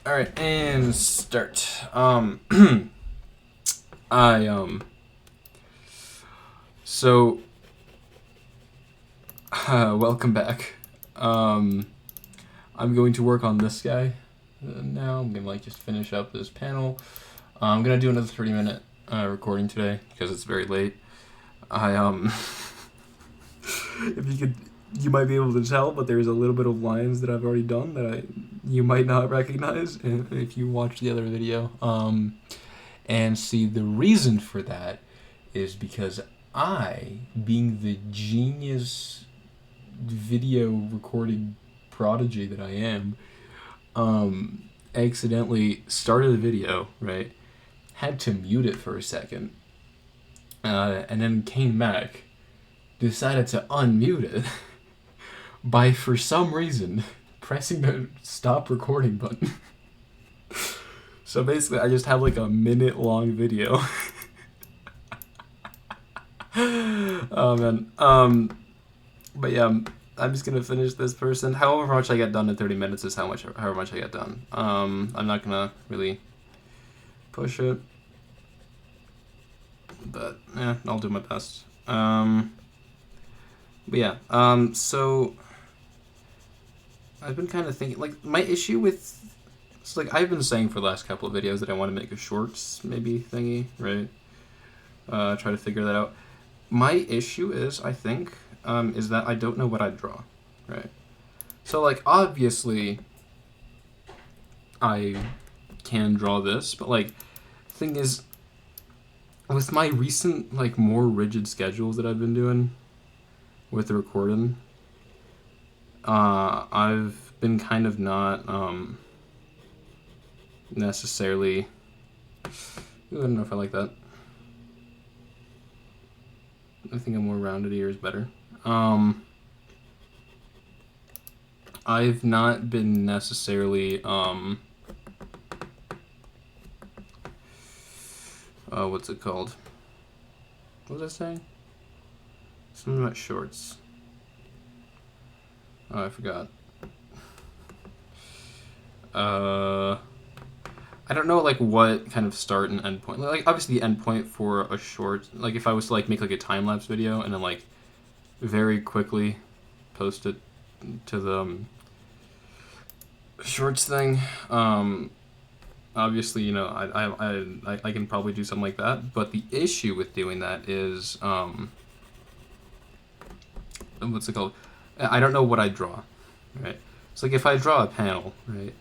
Alright, and start. So, welcome back. I'm going to work on this guy now. I'm gonna just finish up this panel. I'm gonna do another 30-minute recording today because it's very late. If you might be able to tell, but there's a little bit of lines that I've already done that you might not recognize if you watch the other video. And see, the reason for that is because I, being the genius video recording prodigy that I am, accidentally started a video, right? Had to mute it for a second, and then came back, decided to unmute it by, for some reason, pressing the stop recording button. So basically, I just have like a minute-long video. Oh man. But yeah, I'm just gonna finish this person. However much I get done in 30 minutes is however much I get done. I'm not gonna really push it, but yeah, I'll do my best. But yeah, so I've been kind of thinking, like, my issue with, it's like I've been saying for the last couple of videos that I want to make a shorts maybe thingy, right? Try to figure that out. My issue is, I think, is that I don't know what I'd draw, right? So, like, obviously, I can draw this, but, like, thing is, with my recent, like, more rigid schedules that I've been doing with the recording, I've been kind of not, necessarily, I don't know if I like that. I think a more rounded ear is better. I've not been necessarily, what's it called? What was I saying? Something about shorts. Oh, I forgot. I don't know, like, what kind of start and end point. Like, obviously the end point for a short, like, if I was to, like, make, like, a time-lapse video and then, like, very quickly post it to the shorts thing, obviously, you know, I can probably do something like that, but the issue with doing that is, what's it called? I don't know what I draw, right? It's like, if I draw a panel, right,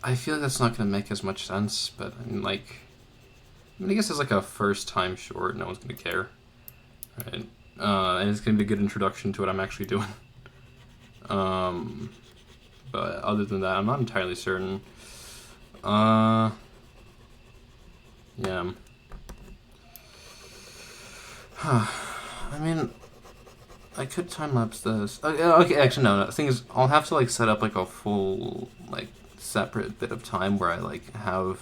I feel like that's not going to make as much sense, but I mean, like, I guess it's like a first-time short, no one's going to care, right? And it's going to be a good introduction to what I'm actually doing. But other than that, I'm not entirely certain. Yeah. I mean, I could time-lapse this. Okay, actually, no. The thing is, I'll have to, like, set up, like, a full, like, separate bit of time where I, like, have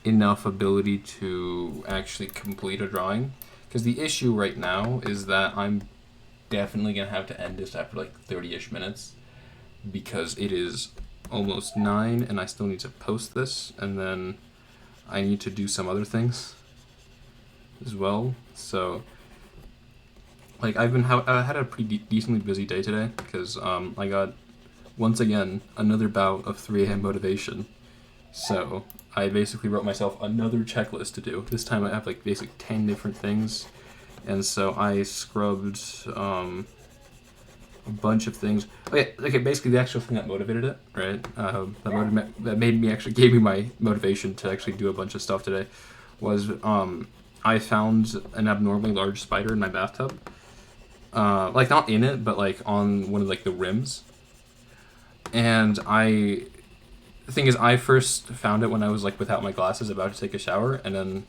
enough ability to actually complete a drawing. Because the issue right now is that I'm definitely going to have to end this after, like, 30-ish minutes. Because it is almost 9, and I still need to post this, and then I need to do some other things as well. So, like, I had a pretty decently busy day today, because I got, once again, another bout of 3 a.m. motivation. So I basically wrote myself another checklist to do. This time I have, like, basically 10 different things, and so I scrubbed a bunch of things. Okay, basically the actual thing that motivated it, right? That gave me my motivation to actually do a bunch of stuff today was I found an abnormally large spider in my bathtub. Like, not in it, but, like, on one of, like, the rims. And the thing is, I first found it when I was, like, without my glasses, about to take a shower, and then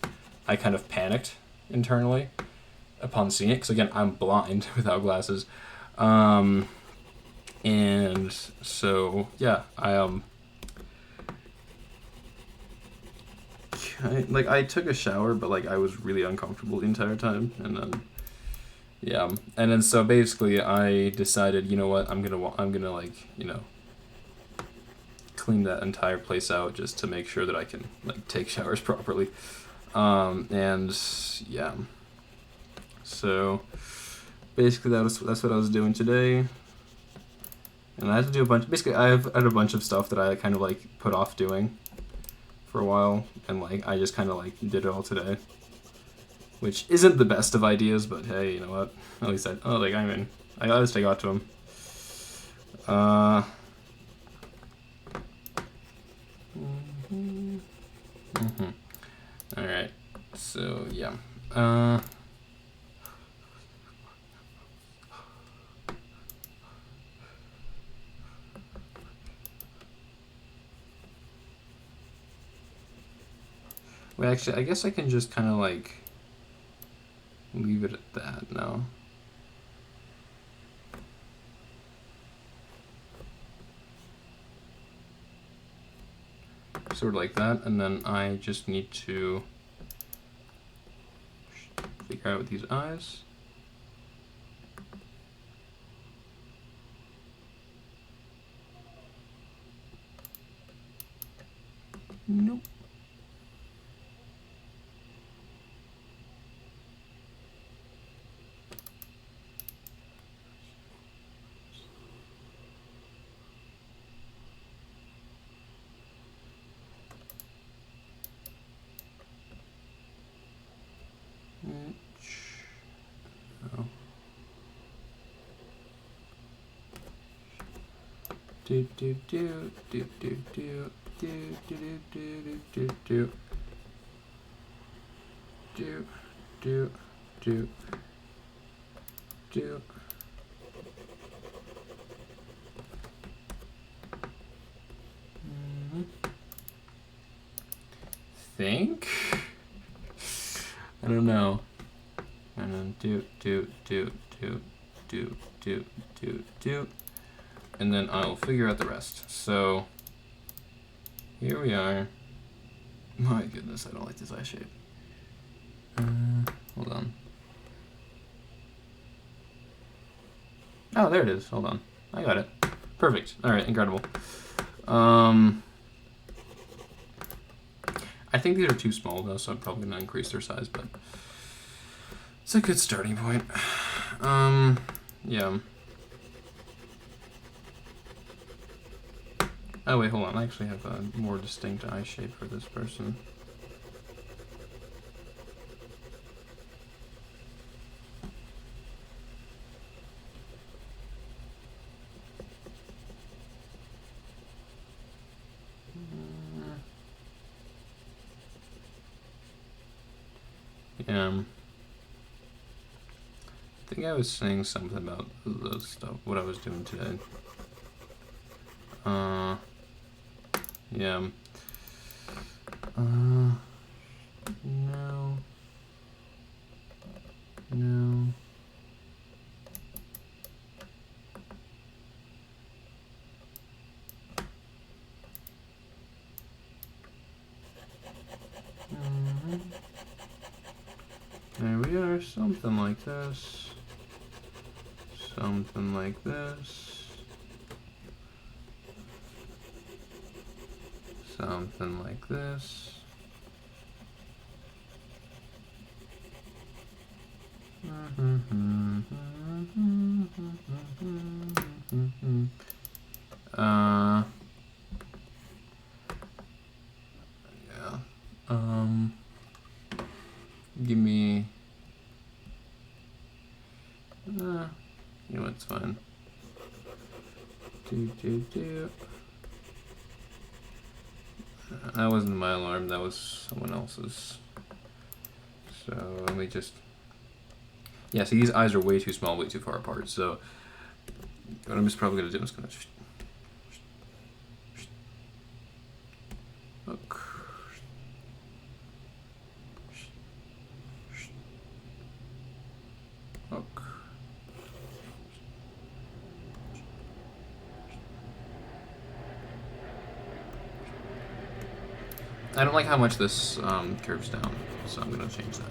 I kind of panicked internally upon seeing it, because, again, I'm blind without glasses. And so, yeah, I took a shower, but, like, I was really uncomfortable the entire time, and then, yeah, and then so basically I decided, you know what, I'm gonna like, you know, clean that entire place out just to make sure that I can like take showers properly. And yeah, so basically that's what I was doing today. And I had to do a bunch. Basically, I had a bunch of stuff that I kind of like put off doing for a while, and like I just kind of like did it all today, which isn't the best of ideas, but hey, you know what? At least at least I got to him. All right. So yeah. Wait, actually, I guess I can just kind of like leave it at that now. Sort of like that, and then I just need to figure out these eyes. Nope. Do do do do do do do do do do do do do do do. Think? I don't know. And then do do do do do do do do. And then I'll figure out the rest. So here we are. My goodness, I don't like this eye shape. Hold on. Oh, there it is. Hold on. I got it. Perfect. All right, incredible. I think these are too small though, so I'm probably gonna increase their size, but it's a good starting point. Yeah. Oh wait, hold on. I actually have a more distinct eye shape for this person. Yeah. I think I was saying something about the stuff, what I was doing today. Yeah. No. No. There we are, something like this. Something like this. Something like this. Yeah. Give me. You know, it's fine. Do. That wasn't my alarm, that was someone else's. So let me just. Yeah, see, these eyes are way too small, way too far apart. So what I'm just probably gonna do is gonna look. Look. I don't like how much this curves down, so I'm gonna change that.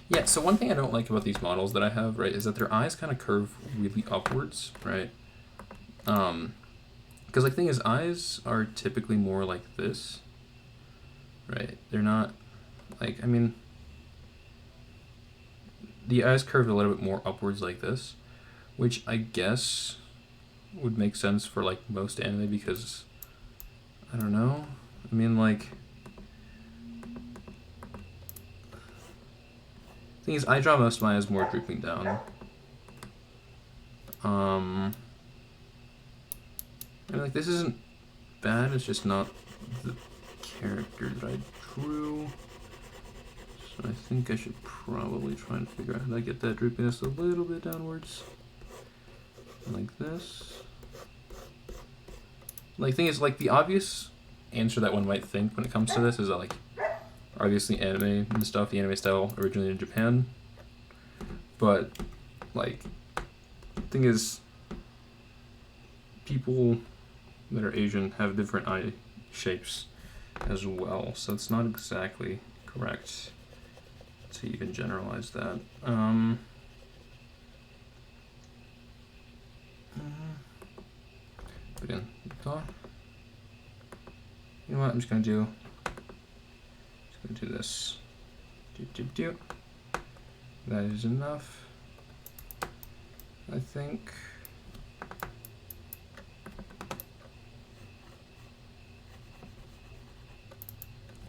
Yeah, so one thing I don't like about these models that I have, right, is that their eyes kind of curve really upwards, right? Because like, the thing is, eyes are typically more like this, right? They're not, like, I mean, the eyes curve a little bit more upwards like this, which I guess would make sense for like most anime because, I don't know, I mean, like, thing is, I draw most of my eyes more drooping down. And like, this isn't bad, it's just not the character that I drew. So I think I should probably try and figure out how to get that droopiness a little bit downwards. Like this. Like, thing is, like, the obvious answer that one might think when it comes to this is that, like, obviously anime and stuff, the anime style originated in Japan. But, like, thing is, people that are Asian have different eye shapes as well, so it's not exactly correct to even generalize that. Again, you know what? I'm just gonna do this. That is enough, I think.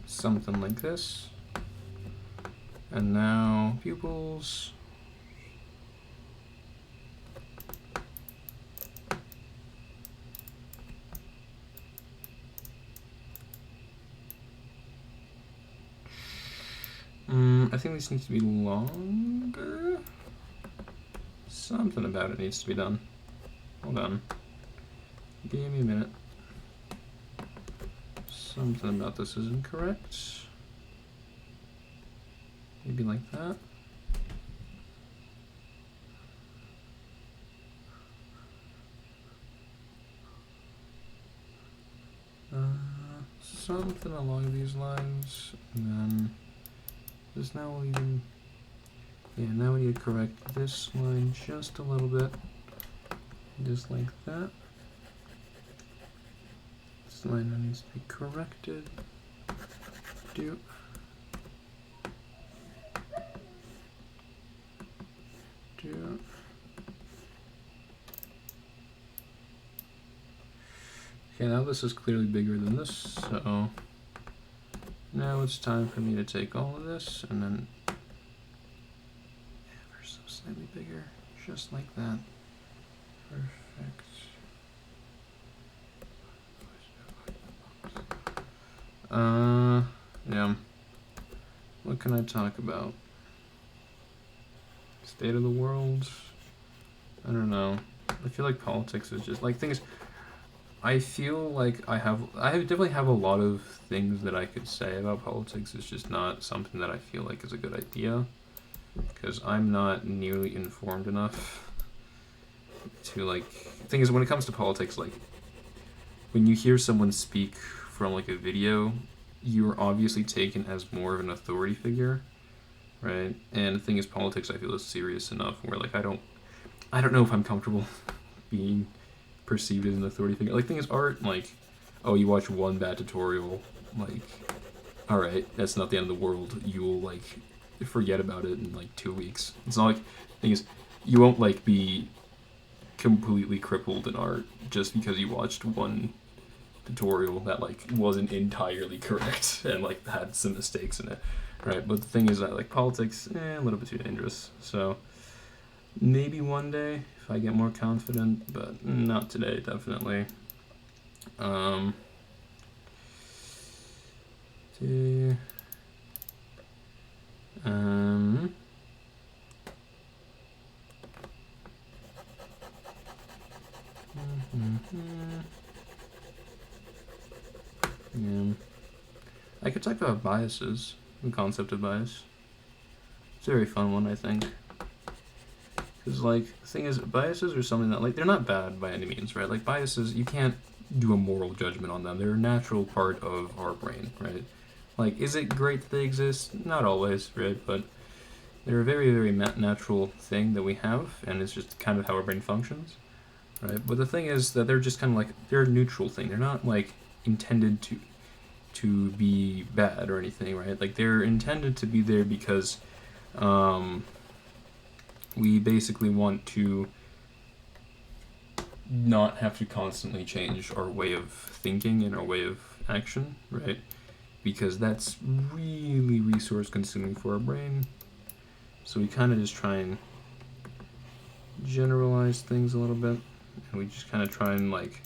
Something like this. And now pupils. I think this needs to be longer. Something about it needs to be done. Hold on. Give me a minute. Something about this is incorrect. Maybe like that. Something along these lines, and then this now will even, yeah, now we need to correct this line just a little bit, just like that. This line now needs to be corrected. Do. Okay, now this is clearly bigger than this, so now it's time for me to take all of this and then ever so slightly bigger, just like that. Perfect. Yeah. What can I talk about? State of the world? I don't know. I feel like politics is just like things. I feel like I definitely have a lot of things that I could say about politics. It's just not something that I feel like is a good idea because I'm not nearly informed enough to like. Thing is, when it comes to politics, like when you hear someone speak from like a video, you're obviously taken as more of an authority figure, right? And the thing is, politics I feel is serious enough where like I don't know if I'm comfortable being perceived as an authority figure. Like, thing is, art, like, oh, you watch one bad tutorial, like, alright, that's not the end of the world. You'll, like, forget about it in, like, 2 weeks. It's not like, thing is, you won't, like, be completely crippled in art just because you watched one tutorial that, like, wasn't entirely correct and, like, had some mistakes in it, right? But the thing is that, like, politics, a little bit too dangerous. So, maybe one day, if I get more confident, but not today, definitely. Yeah. I could talk about biases, the concept of bias. It's a very fun one, I think. Because, like, the thing is, biases are something that, like, they're not bad by any means, right? Like, biases, you can't do a moral judgment on them. They're a natural part of our brain, right? Like, is it great that they exist? Not always, right? But they're a very, very natural thing that we have, and it's just kind of how our brain functions, right? But the thing is that they're just kind of like, they're a neutral thing. They're not, like, intended to be bad or anything, right? Like, they're intended to be there because we basically want to not have to constantly change our way of thinking and our way of action, right? Because that's really resource consuming for our brain. So we kind of just try and generalize things a little bit, and we just kind of try and, like,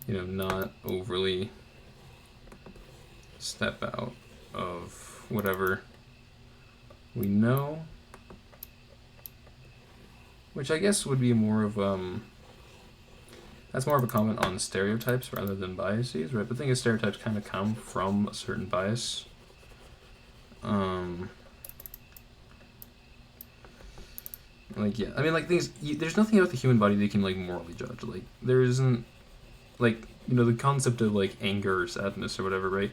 you know, not overly step out of whatever we know, which I guess would be more of that's more of a comment on stereotypes rather than biases, right? But the thing is, stereotypes kind of come from a certain bias. Like, yeah, I mean, like, there's nothing about the human body that you can, like, morally judge. Like, there isn't, like, you know, the concept of, like, anger or sadness or whatever, right?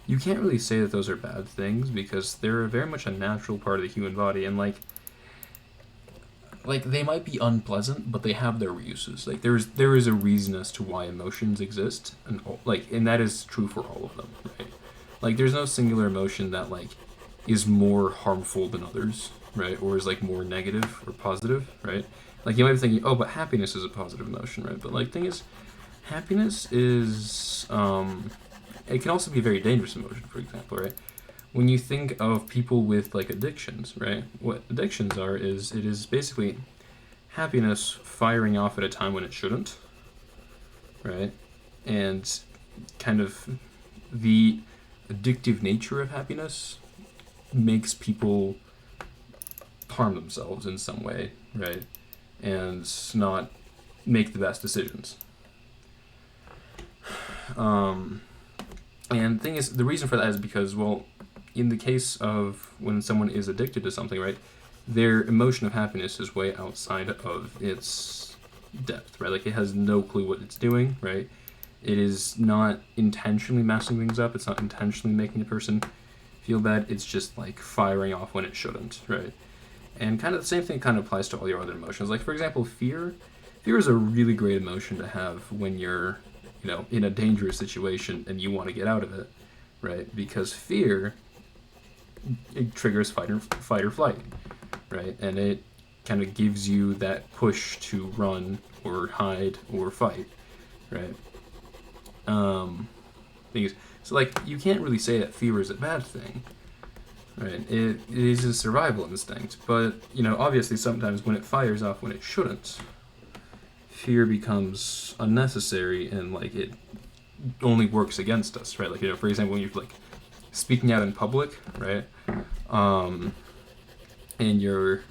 You can't really say that those are bad things because they're very much a natural part of the human body, and, like, they might be unpleasant, but they have their uses. Like, there is a reason as to why emotions exist, and, like, and that is true for all of them, right? Like, there's no singular emotion that, like, is more harmful than others, right? Or is, like, more negative or positive, right? Like, you might be thinking, oh, but happiness is a positive emotion, right? But, like, thing is, happiness is, it can also be a very dangerous emotion, for example, right? When you think of people with, like, addictions, right? What addictions are is, it is basically happiness firing off at a time when it shouldn't, right? And kind of the addictive nature of happiness makes people harm themselves in some way, right? And not make the best decisions. And the thing is, the reason for that is because, well, in the case of when someone is addicted to something, right, their emotion of happiness is way outside of its depth, right? Like, it has no clue what it's doing, right? It is not intentionally messing things up. It's not intentionally making the person feel bad. It's just, like, firing off when it shouldn't, right? And kind of the same thing kind of applies to all your other emotions. Like, for example, fear. Fear is a really great emotion to have when you're, you know, in a dangerous situation and you want to get out of it, right? Because fear, it triggers fight or flight, right? And it kind of gives you that push to run or hide or fight, right? So, like, you can't really say that fear is a bad thing, right? It is a survival instinct, but, you know, obviously sometimes when it fires off when it shouldn't, fear becomes unnecessary and, like, it only works against us, right? Like, you know, for example, when you're, like, speaking out in public, right? And you're,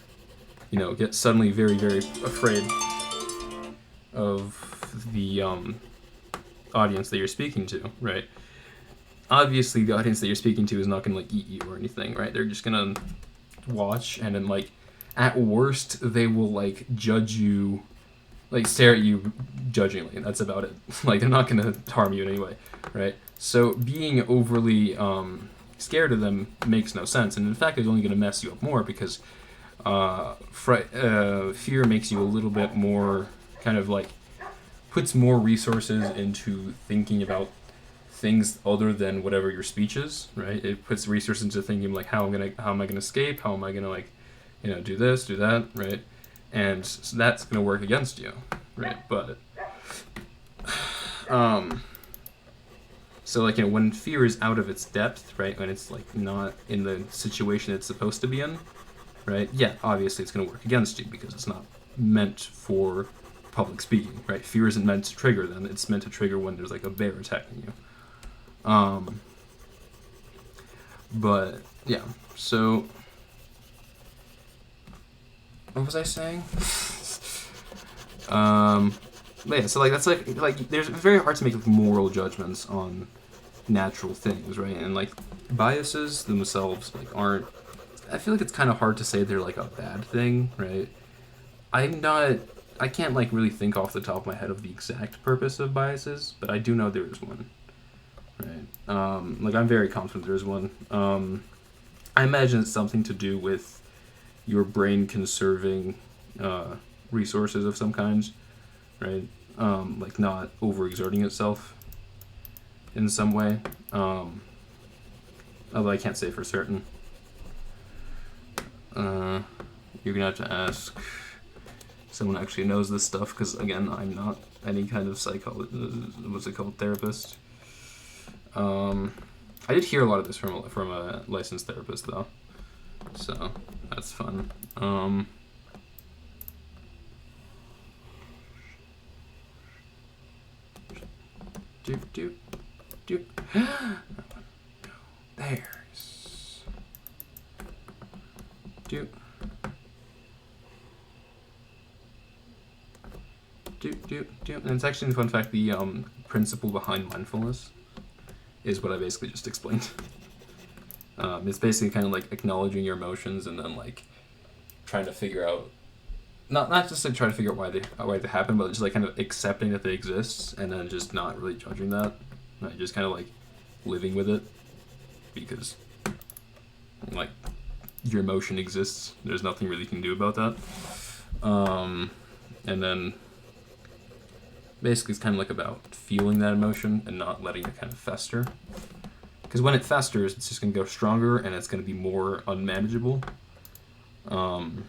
you know, get suddenly very, very afraid of the audience that you're speaking to, right? Obviously, the audience that you're speaking to is not going to, like, eat you or anything, right? They're just going to watch, and then, like, at worst, they will, like, judge you, like, stare at you judgingly, and that's about it. Like, they're not going to harm you in any way, right? So being overly scared of them makes no sense, and in fact, it's only going to mess you up more because fear makes you a little bit more kind of, like, puts more resources into thinking about things other than whatever your speech is, right? It puts resources into thinking, like, how am I gonna escape? How am I gonna, like, you know, do this, do that, right? And so that's gonna work against you, right? But so, like, you know, when fear is out of its depth, right? When it's, like, not in the situation it's supposed to be in, right? Yeah, obviously it's gonna work against you because it's not meant for public speaking, right? Fear isn't meant to trigger then. It's meant to trigger when there's like a bear attacking you. But yeah, so what was I saying? But yeah, so like that's like there's it's very hard to make like moral judgments on natural things, right? And like biases themselves like aren't. I feel like it's kind of hard to say they're like a bad thing, right? I'm not. I can't like really think off the top of my head of the exact purpose of biases, but I do know there is one, right? Like I'm very confident there is one. I imagine it's something to do with your brain conserving resources of some kinds, right? Like not overexerting itself in some way. Although I can't say for certain. You're gonna have to ask someone who actually knows this stuff, because again, I'm not any kind of what's it called, therapist. I did hear a lot of this from a licensed therapist though, so that's fun. There's and it's actually, in fun fact, the principle behind mindfulness is what I basically just explained. It's basically kind of like acknowledging your emotions and then like trying to figure out, not just like trying to figure out why they happen, but just like kind of accepting that they exist and then just not really judging that, right? Just kind of like living with it, because like your emotion exists. There's nothing really you can do about that. And then basically it's kind of like about feeling that emotion and not letting it kind of fester. Because when it festers, it's just going to go stronger and it's going to be more unmanageable. And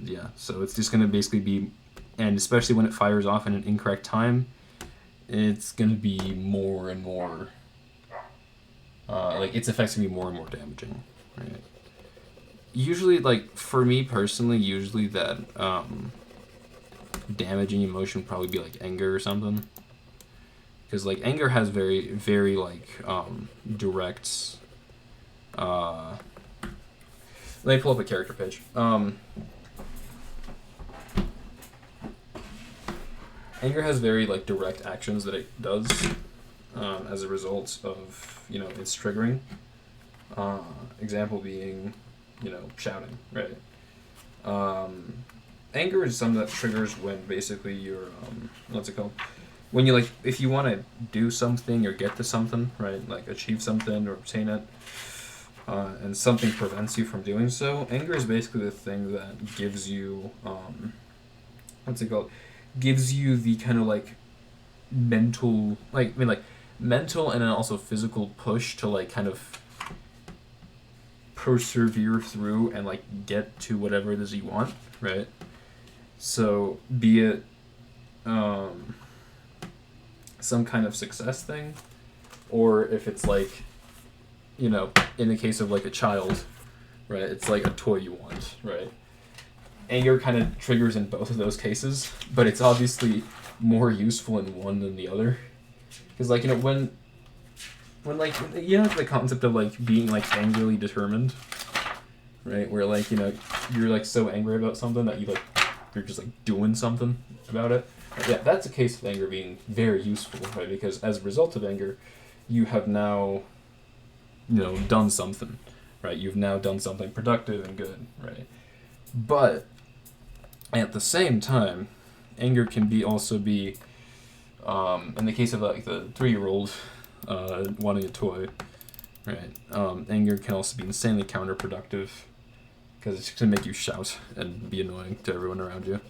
yeah, so it's just going to basically be, and especially when it fires off in an incorrect time, it's going to be more and more, like its effects going to be more and more damaging, right? Usually, like, for me personally, usually that damaging emotion probably be like anger or something. Because like anger has very, very like direct. Let me pull up a character page. Anger has very like direct actions that it does as a result of its triggering. Example being, shouting, right? Anger is something that triggers when basically you're what's it called? When you like, if you want to do something or get to something, right? Like achieve something or obtain it, and something prevents you from doing so. Anger is basically the thing that gives you, what's it called? Gives you the kind of like mental, mental and then also physical push to like kind of persevere through and like get to whatever it is you want, right? So be it some kind of success thing, or if it's like, in the case of like a child, right, it's like a toy you want, right? Anger kind of triggers in both of those cases, but it's obviously more useful in one than the other. Because like, when like, the concept of like being like angrily determined, right, where like, you're like so angry about something that you're just like doing something about it. Yeah, that's a case of anger being very useful, right? Because as a result of anger, you have now, done something, right? You've now done something productive and good, right? But at the same time, anger can also be, in the case of like the 3-year-old wanting a toy, right? Anger can also be insanely counterproductive, because it's going to make you shout and be annoying to everyone around you.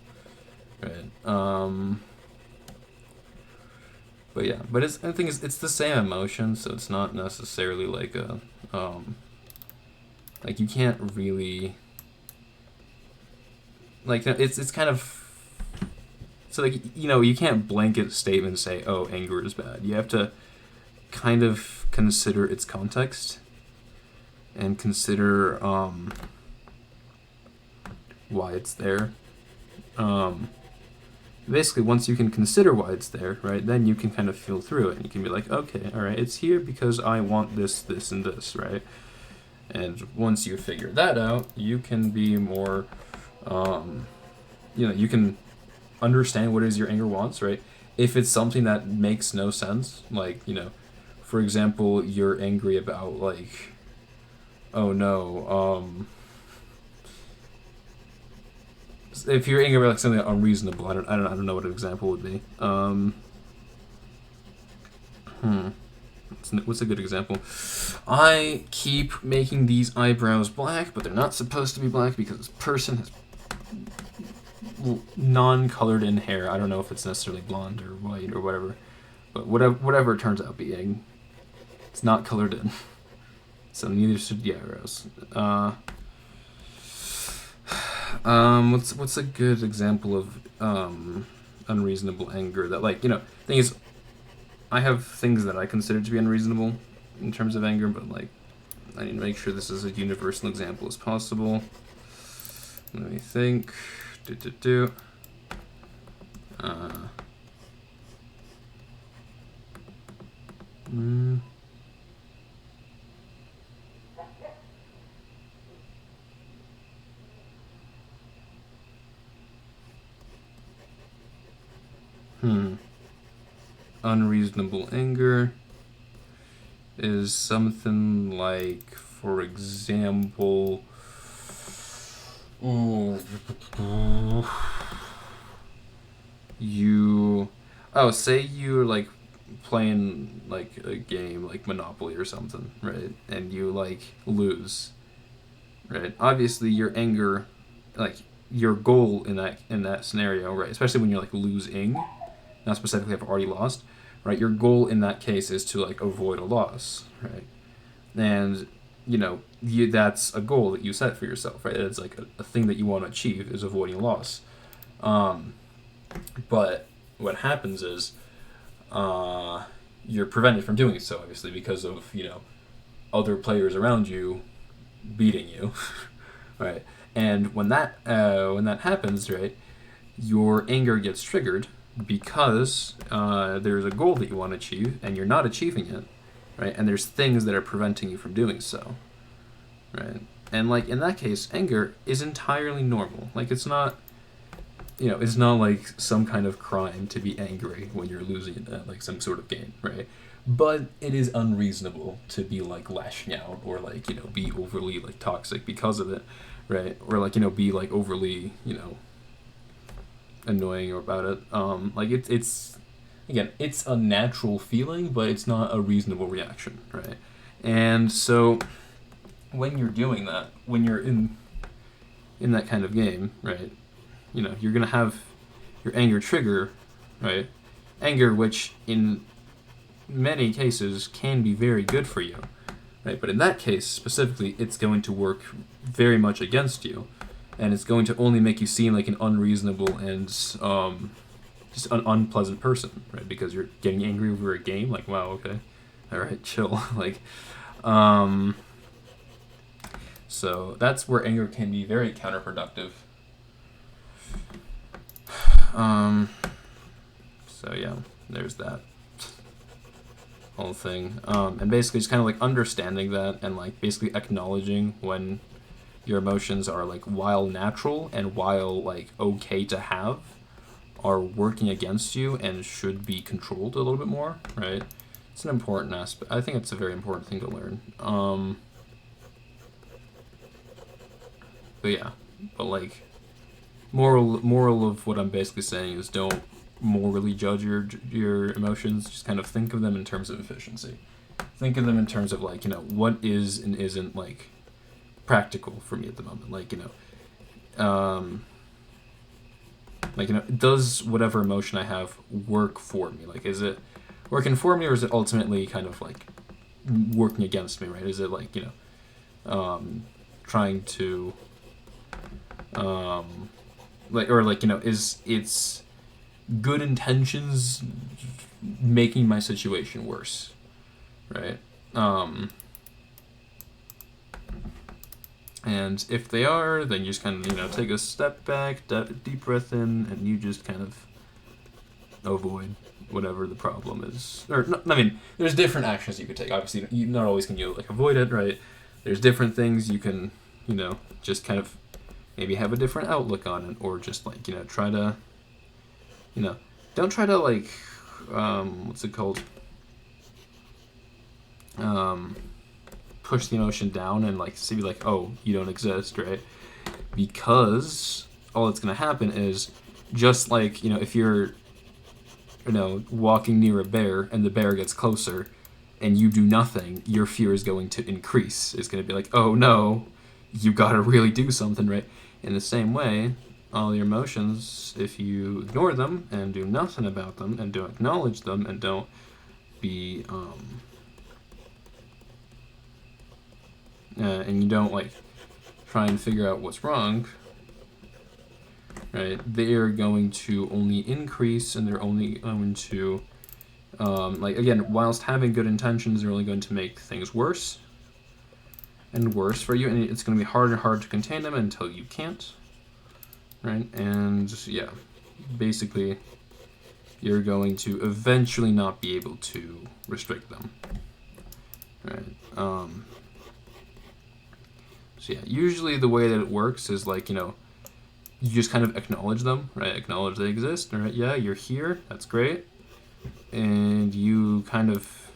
Right. But yeah, but the thing is, it's the same emotion, so it's not necessarily like a, like you can't really, like, it's kind of, so like, you can't blanket statement and say, oh, anger is bad. You have to kind of consider its context and consider, why it's there. Basically, once you can consider why it's there, right, then you can kind of feel through it. And you can be like, okay, all right, it's here because I want this, this, and this, right? And once you figure that out, you can be more, you can understand what it is your anger wants, right? If it's something that makes no sense, like, for example, you're angry about, like, oh no, if you're angry about like something unreasonable, I don't know what an example would be. What's a good example? I keep making these eyebrows black, but they're not supposed to be black because this person has non-colored in hair. I don't know if it's necessarily blonde or white or whatever, but whatever it turns out being, it's not colored in. So neither should the eyebrows. What's a good example of unreasonable anger that, like, thing is, I have things that I consider to be unreasonable in terms of anger, but like I need to make sure this is a universal example as possible. Let me think. Unreasonable anger is something like, for example, say you're like playing like a game like Monopoly or something, right? And you like lose, right? Obviously your anger, like your goal in that scenario, right? Especially when you're like losing, not specifically if I've already lost, right? Your goal in that case is to like avoid a loss, right? And that's a goal that you set for yourself, right? It's like a thing that you want to achieve is avoiding loss. But what happens is you're prevented from doing so, obviously, because of other players around you beating you, right? And when that happens, right, your anger gets triggered because there's a goal that you want to achieve and you're not achieving it, right? And there's things that are preventing you from doing so, right? And like in that case, anger is entirely normal. Like it's not like some kind of crime to be angry when you're losing at like some sort of game, right? But it is unreasonable to be like lashing out or like be overly like toxic because of it, right? Or like be like overly annoying about it. Like it's again, it's a natural feeling, but it's not a reasonable reaction, right? And so when you're doing that, when you're in that kind of game, right, you're gonna have your anger trigger, right? Anger, which in many cases can be very good for you, right? But in that case specifically, it's going to work very much against you, and it's going to only make you seem like an unreasonable and just an unpleasant person, right? Because you're getting angry over a game. Like, wow, okay, all right, chill. Like, so that's where anger can be very counterproductive. So yeah, there's that whole thing. And basically just kind of like understanding that and like basically acknowledging when your emotions are like, while natural and while like okay to have, are working against you and should be controlled a little bit more, right? It's an important aspect. I think it's a very important thing to learn. But yeah, but like moral of what I'm basically saying is don't morally judge your emotions. Just kind of think of them in terms of efficiency. Think of them in terms of like what is and isn't like practical for me at the moment. Like does whatever emotion I have work for me? Like, is it working for me, or is it ultimately kind of like working against me? Right? Is it like trying to is its good intentions making my situation worse, right? And if they are, then you just kind of, take a step back, deep breath in, and you just kind of avoid whatever the problem is. Or, no, I mean, there's different actions you could take. Obviously, you not always can you, avoid it, right? There's different things you can, just kind of maybe have a different outlook on it, or just, try to, don't try to, what's it called? Push the emotion down and be like, oh, you don't exist, right? Because all that's gonna happen is just like, if you're walking near a bear and the bear gets closer and you do nothing, your fear is going to increase. It's going to be like, oh no, you gotta really do something, right? In the same way, all your emotions, if you ignore them and do nothing about them and don't acknowledge them and don't be and you don't try and figure out what's wrong, right? They are going to only increase, and they're only going to again, whilst having good intentions, they're only going to make things worse and worse for you, and it's going to be harder and harder to contain them until you can't, right? And yeah, basically you're going to eventually not be able to restrict them, right? So yeah, usually the way that it works is you just kind of acknowledge them, right? Acknowledge they exist, right? Yeah, you're here, that's great. And you kind of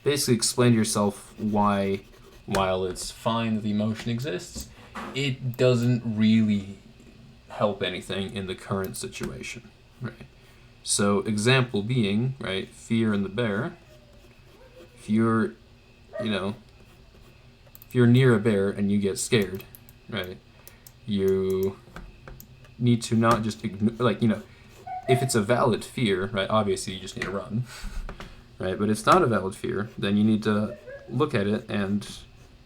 basically explain to yourself why, while it's fine that the emotion exists, it doesn't really help anything in the current situation, right? So example being, right, fear in the bear. If you're, if you're near a bear and you get scared, right, you need to not just ignore, if it's a valid fear, right, obviously you just need to run, right? But it's not a valid fear, then you need to look at it and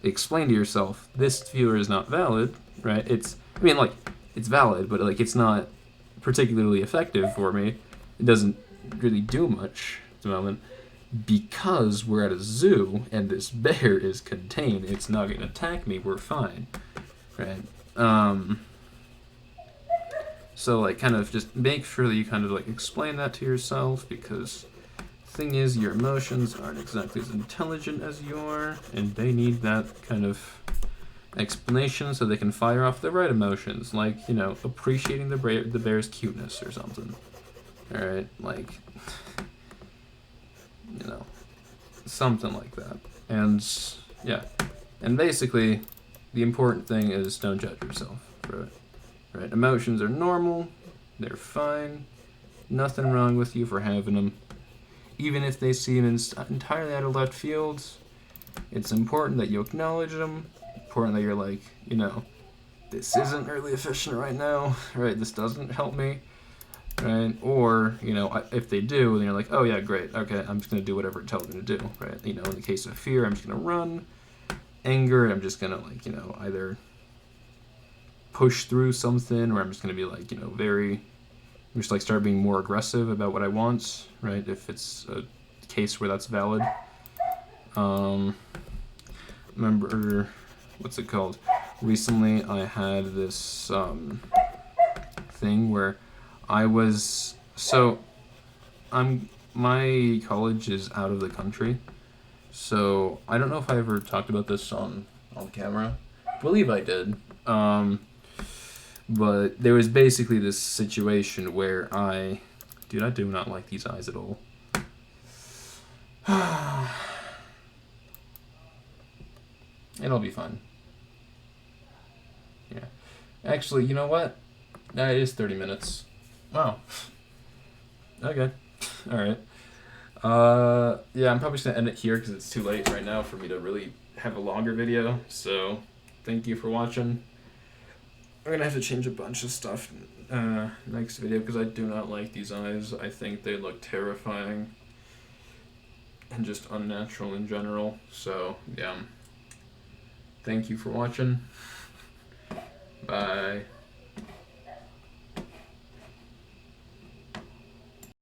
explain to yourself, this fear is not valid, right? It's valid, but it's not particularly effective for me. It doesn't really do much at the moment because we're at a zoo and this bear is contained. It's not going to attack me. We're fine, right? So kind of just make sure that you kind of explain that to yourself, because the thing is, your emotions aren't exactly as intelligent as you are, and they need that kind of explanation so they can fire off the right emotions, appreciating the bear's cuteness or something. All right, something like that. And yeah, and basically, the important thing is don't judge yourself for it. Right? Emotions are normal, they're fine, nothing wrong with you for having them. Even if they seem entirely out of left field, it's important that you acknowledge them, important that you're this isn't really efficient right now, right? This doesn't help me, right? Or, if they do, then you're like, oh yeah, great, okay, I'm just going to do whatever it tells me to do, right? In the case of fear, I'm just going to run. Anger, I'm just going to, either push through something, or I'm just going to be start being more aggressive about what I want, right? If it's a case where that's valid. Remember, what's it called? Recently, I had this thing where my college is out of the country, so I don't know if I ever talked about this on camera. I believe I did. But there was basically this situation where I do not like these eyes at all. It'll be fun. Yeah. Actually, you know what? It is 30 minutes. Wow. Okay. Alright. Yeah, I'm probably just going to end it here because it's too late right now for me to really have a longer video. So, thank you for watching. I'm going to have to change a bunch of stuff next video because I do not like these eyes. I think they look terrifying and just unnatural in general. So, yeah. Thank you for watching. Bye.